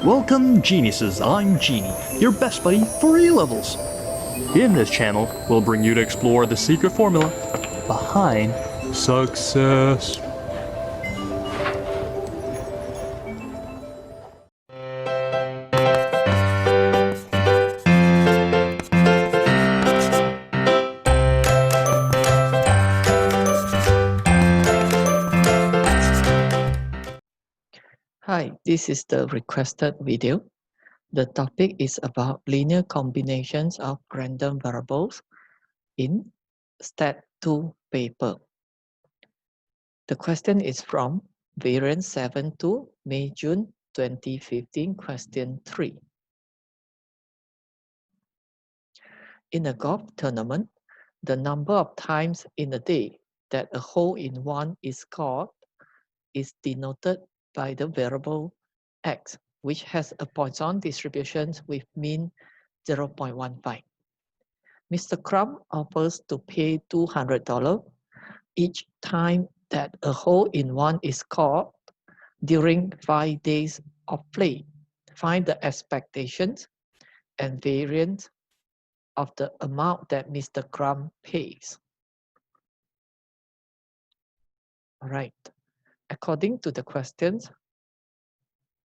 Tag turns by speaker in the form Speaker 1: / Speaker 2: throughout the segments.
Speaker 1: Welcome geniuses, I'm Genie, your best buddy for A-levels. In this channel, we'll bring you to explore the secret formula behind success.
Speaker 2: Hi, this is the requested video. The topic is about linear combinations of random variables in Stat 2 paper. The question is from Variant 7-2, May-June 2015, question 3. In a golf tournament, the number of times in a day that a hole-in-one is scored is denoted by the variable x, which has a Poisson distribution with mean 0.15. Mr. Crumb offers to pay $200 each time that a hole-in-one is scored during 5 days of play. Find the expectations and variance of the amount that Mr. Crumb pays. All right. According to the questions,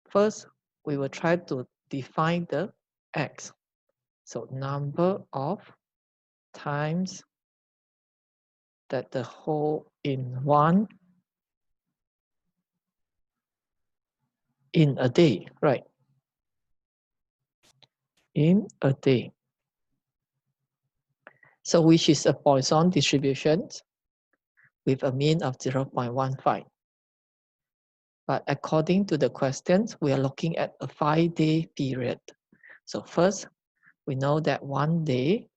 Speaker 2: first, we will try to define the x. So number of times that the hole-in-one in a day, right? In a day. So which is a Poisson distribution with a mean of 0.15. But according to the questions, we are looking at a 5-day period. So first, we know that 1 day,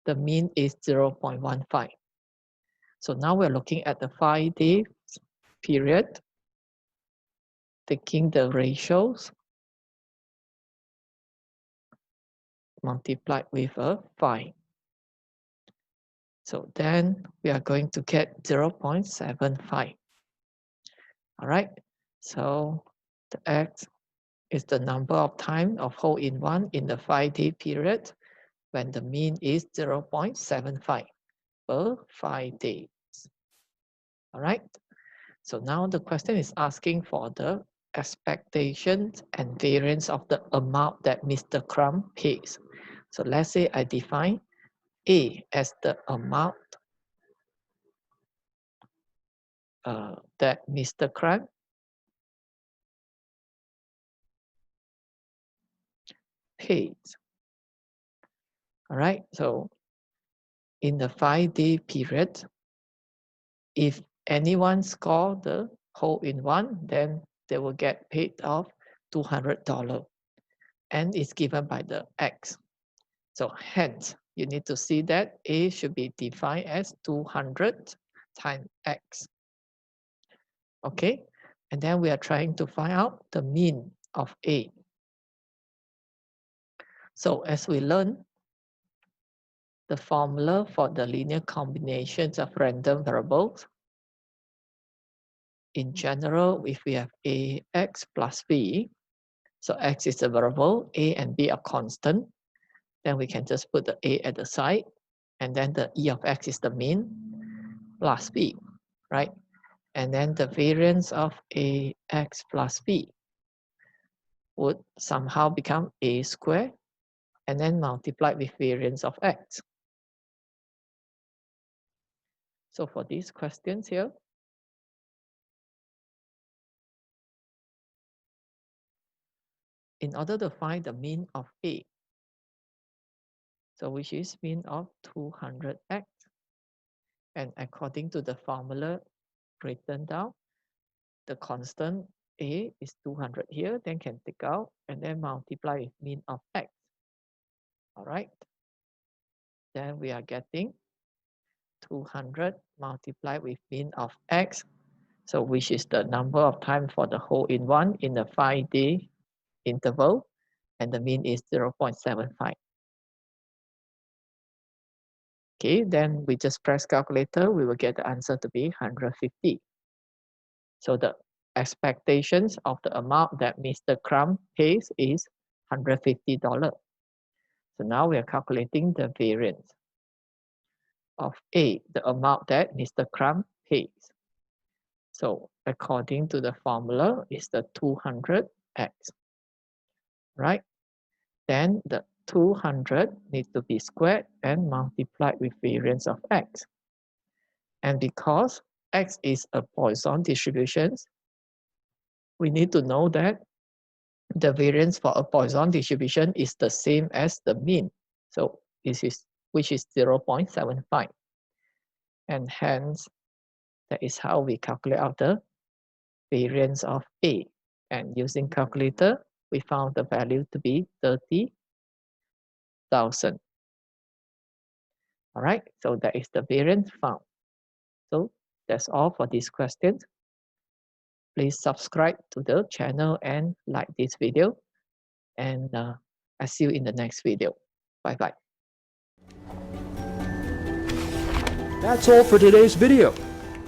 Speaker 2: the mean is 0.15. So now we're looking at the 5-day period, taking the ratios, multiplied with a 5. So then we are going to get 0.75. All right, so the x is the number of time of hole-in-one in the 5-day period when the mean is 0.75 per 5 days. All right, so now the question is asking for the expectations and variance of the amount that Mr. Crumb pays. So let's say I define A as the amount that Mr. Crumb pays. All right, so in the 5-day period, if anyone score the hole-in-one, then they will get paid off $200, and it's given by the x. So hence, you need to see that A should be defined as 200 times x. Okay, and then we are trying to find out the mean of A. So as we learn, the formula for the linear combinations of random variables, in general, if we have ax plus b, so x is a variable, a and b are constant, then we can just put the a at the side, and then the e of x is the mean, plus b, right? And then the variance of ax plus b would somehow become a squared, and then multiplied with variance of x. So for these questions here, in order to find the mean of A, so which is mean of 200x, and according to the formula written down, the constant A is 200 here, then can take out, and then multiply with mean of x. All right, then we are getting 200 multiplied with mean of x, so which is the number of times for the hole-in-one in the 5-day interval, and the mean is 0.75. Okay, then we just press calculator, we will get the answer to be 150. So the expectations of the amount that Mr. Crumb pays is $150. So now we are calculating the variance of A, the amount that Mr. Crumb pays. So according to the formula is the 200x, right? Then the 200 needs to be squared and multiplied with variance of x. And because x is a Poisson distribution, we need to know that the variance for a Poisson distribution is the same as the mean. So which is 0.75. And hence, that is how we calculate out the variance of A. And using calculator, we found the value to be 30,000. All right, so that is the variance found. So that's all for this question. Please subscribe to the channel and like this video. And I'll see you in the next video. Bye-bye.
Speaker 1: That's all for today's video.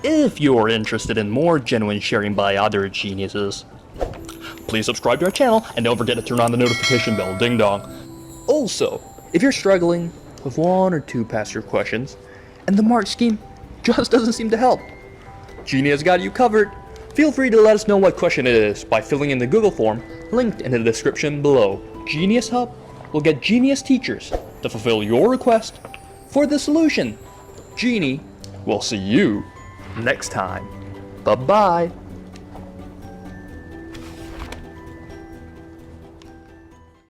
Speaker 1: If you're interested in more genuine sharing by other geniuses, please subscribe to our channel and don't forget to turn on the notification bell, ding dong. Also, if you're struggling with one or two past year questions and the mark scheme just doesn't seem to help, Genie has got you covered. Feel free to let us know what question it is by filling in the Google form linked in the description below. GenieUs Hub will get genius teachers to fulfill your request for the solution. Genie will see you next time. Bye-bye.